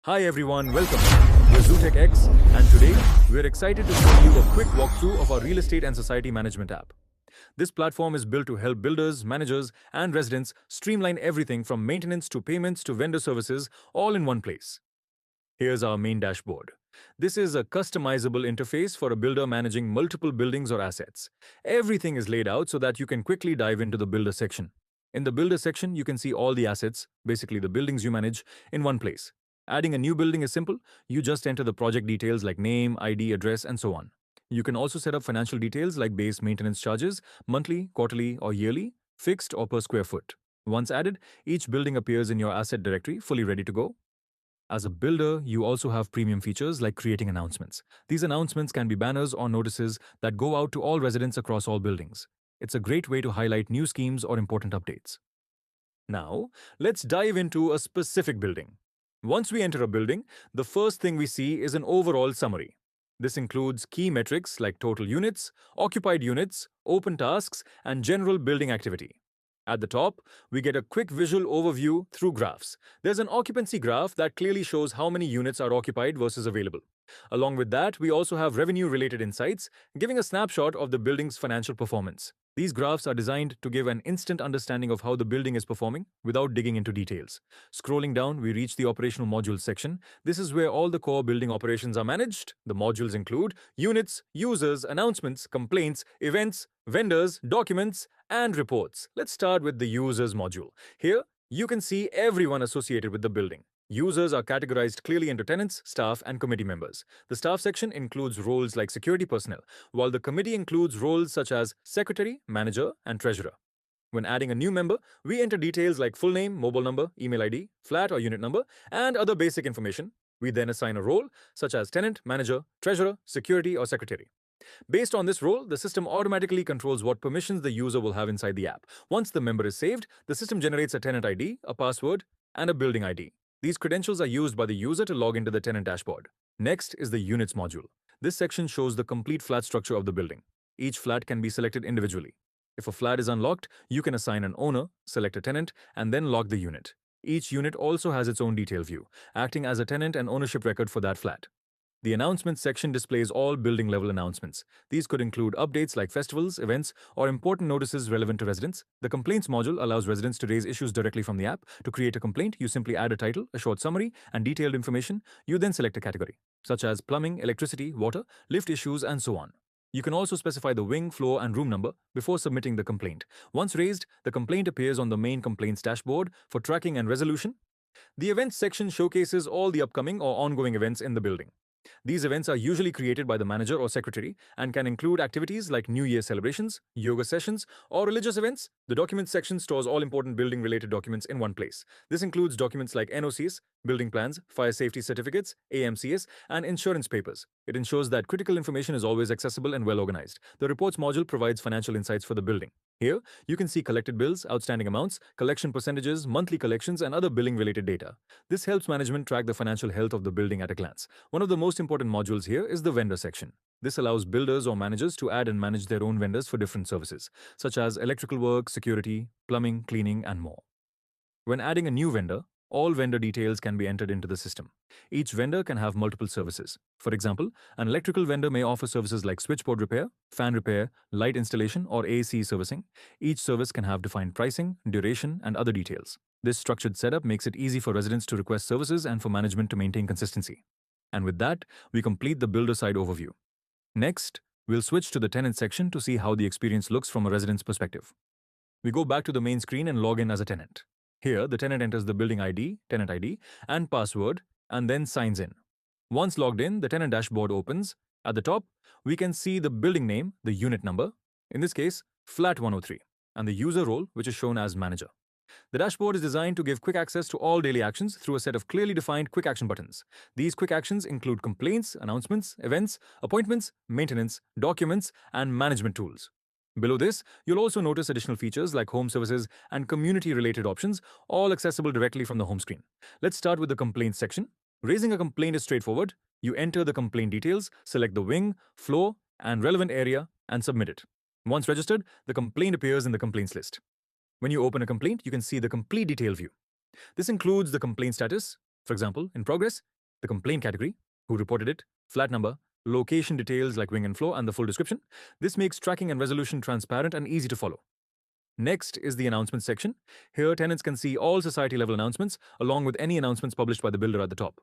Hi everyone, welcome. We're ZootechX, and today we're excited to show you a quick walkthrough of our real estate and society management app. This platform is built to help builders, managers, and residents streamline everything from maintenance to payments to vendor services all in one place. Here's our main dashboard. This is a customizable interface for a builder managing multiple buildings or assets. Everything is laid out so that you can quickly dive into the builder section. In the builder section, you can see all the assets, basically the buildings you manage, in one place. Adding a new building is simple. You just enter the project details like name, ID, address, and so on. You can also set up financial details like base maintenance charges, monthly, quarterly, or yearly, fixed or per square foot. Once added, each building appears in your asset directory, fully ready to go. As a builder, you also have premium features like creating announcements. These announcements can be banners or notices that go out to all residents across all buildings. It's a great way to highlight new schemes or important updates. Now, let's dive into a specific building. Once we enter a building, the first thing we see is an overall summary. This includes key metrics like total units, occupied units, open tasks, and general building activity. At the top, we get a quick visual overview through graphs. There's an occupancy graph that clearly shows how many units are occupied versus available. Along with that, we also have revenue-related insights, giving a snapshot of the building's financial performance. These graphs are designed to give an instant understanding of how the building is performing without digging into details. Scrolling down, we reach the operational modules section. This is where all the core building operations are managed. The modules include units, users, announcements, complaints, events, vendors, documents, and reports. Let's start with the users module. Here, you can see everyone associated with the building. Users are categorized clearly into tenants, staff, and committee members. The staff section includes roles like security personnel, while the committee includes roles such as secretary, manager, and treasurer. When adding a new member, we enter details like full name, mobile number, email ID, flat or unit number, and other basic information. We then assign a role, such as tenant, manager, treasurer, security, or secretary. Based on this role, the system automatically controls what permissions the user will have inside the app. Once the member is saved, the system generates a tenant ID, a password, and a building ID. These credentials are used by the user to log into the tenant dashboard. Next is the units module. This section shows the complete flat structure of the building. Each flat can be selected individually. If a flat is unlocked, you can assign an owner, select a tenant, and then lock the unit. Each unit also has its own detail view, acting as a tenant and ownership record for that flat. The announcements section displays all building level announcements. These could include updates like festivals, events, or important notices relevant to residents. The complaints module allows residents to raise issues directly from the app. To create a complaint, you simply add a title, a short summary, and detailed information. You then select a category, such as plumbing, electricity, water, lift issues, and so on. You can also specify the wing, floor, and room number before submitting the complaint. Once raised, the complaint appears on the main complaints dashboard for tracking and resolution. The events section showcases all the upcoming or ongoing events in the building. These events are usually created by the manager or secretary and can include activities like New Year celebrations, yoga sessions, or religious events. The documents section stores all important building-related documents in one place. This includes documents like NOCs, building plans, fire safety certificates, AMCs, and insurance papers. It ensures that critical information is always accessible and well organized. The reports module provides financial insights for the building. Here, you can see collected bills, outstanding amounts, collection percentages, monthly collections, and other billing-related data. This helps management track the financial health of the building at a glance. One of the most important modules here is the vendor section. This allows builders or managers to add and manage their own vendors for different services, such as electrical work, security, plumbing, cleaning, and more. When adding a new vendor, all vendor details can be entered into the system. Each vendor can have multiple services. For example, an electrical vendor may offer services like switchboard repair, fan repair, light installation, or AC servicing. Each service can have defined pricing, duration, and other details. This structured setup makes it easy for residents to request services and for management to maintain consistency. And with that, we complete the builder side overview. Next, we'll switch to the tenant section to see how the experience looks from a resident's perspective. We go back to the main screen and log in as a tenant. Here, the tenant enters the building ID, tenant ID, and password, and then signs in. Once logged in, the tenant dashboard opens. At the top, we can see the building name, the unit number, in this case, flat 103, and the user role, which is shown as manager. The dashboard is designed to give quick access to all daily actions through a set of clearly defined quick action buttons. These quick actions include complaints, announcements, events, appointments, maintenance, documents, and management tools. Below this, you'll also notice additional features like home services and community-related options, all accessible directly from the home screen. Let's start with the complaints section. Raising a complaint is straightforward. You enter the complaint details, select the wing, floor, and relevant area, and submit it. Once registered, the complaint appears in the complaints list. When you open a complaint, you can see the complete detail view. This includes the complaint status, For example, in progress, the complaint category, who reported it, flat number, location details like wing and flow, and the full description. This makes tracking and resolution transparent and easy to follow. Next is the announcement section. Here, tenants can see all society level announcements along with any announcements published by the builder at the top.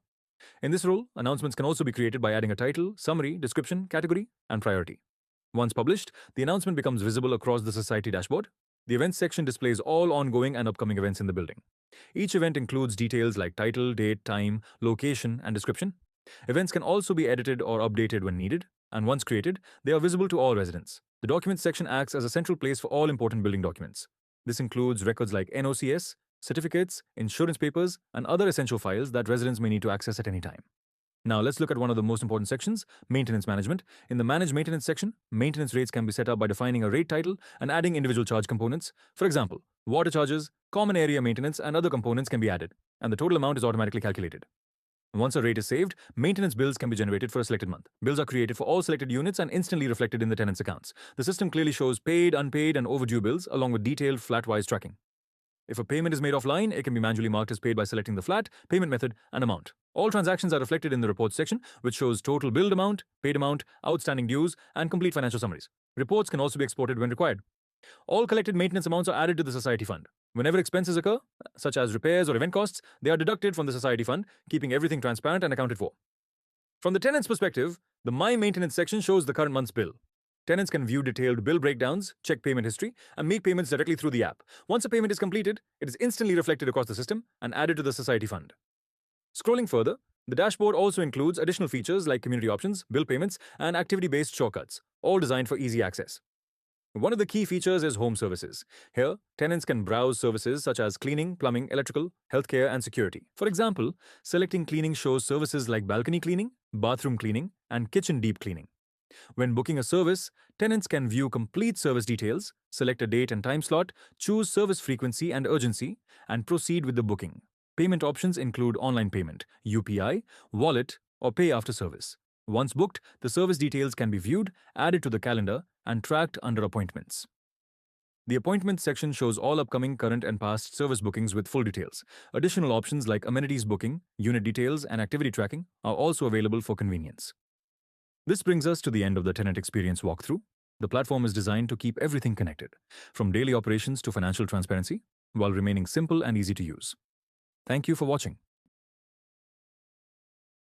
In this role, announcements can also be created by adding a title, summary, description, category, and priority. Once published, the announcement becomes visible across the society dashboard. The events section displays all ongoing and upcoming events in the building. Each event includes details like title, date, time, location, and description. Events can also be edited or updated when needed, and once created, they are visible to all residents. The documents section acts as a central place for all important building documents. This includes records like NOCS, certificates, insurance papers, and other essential files that residents may need to access at any time. Now let's look at one of the most important sections, maintenance management. In the Manage Maintenance section, maintenance rates can be set up by defining a rate title and adding individual charge components. For example, water charges, common area maintenance, and other components can be added, and the total amount is automatically calculated. Once a rate is saved, maintenance bills can be generated for a selected month. Bills are created for all selected units and instantly reflected in the tenant's accounts. The system clearly shows paid, unpaid, and overdue bills along with detailed flat-wise tracking. If a payment is made offline, it can be manually marked as paid by selecting the flat, payment method, and amount. All transactions are reflected in the reports section, which shows total billed amount, paid amount, outstanding dues, and complete financial summaries. Reports can also be exported when required. All collected maintenance amounts are added to the society fund. Whenever expenses occur, such as repairs or event costs, they are deducted from the society fund, keeping everything transparent and accounted for. From the tenant's perspective, the My Maintenance section shows the current month's bill. Tenants can view detailed bill breakdowns, check payment history, and make payments directly through the app. Once a payment is completed, it is instantly reflected across the system and added to the society fund. Scrolling further, the dashboard also includes additional features like community options, bill payments, and activity-based shortcuts, all designed for easy access. One of the key features is home services. Here, tenants can browse services such as cleaning, plumbing, electrical, healthcare, and security. For example, selecting cleaning shows services like balcony cleaning, bathroom cleaning, and kitchen deep cleaning. When booking a service, tenants can view complete service details, select a date and time slot, choose service frequency and urgency, and proceed with the booking. Payment options include online payment, UPI, wallet, or pay after service. Once booked, the service details can be viewed, added to the calendar, and tracked under appointments. The appointments section shows all upcoming, current, and past service bookings with full details. Additional options like amenities booking, unit details, and activity tracking are also available for convenience. This brings us to the end of the tenant experience walkthrough. The platform is designed to keep everything connected, from daily operations to financial transparency, while remaining simple and easy to use. Thank you for watching.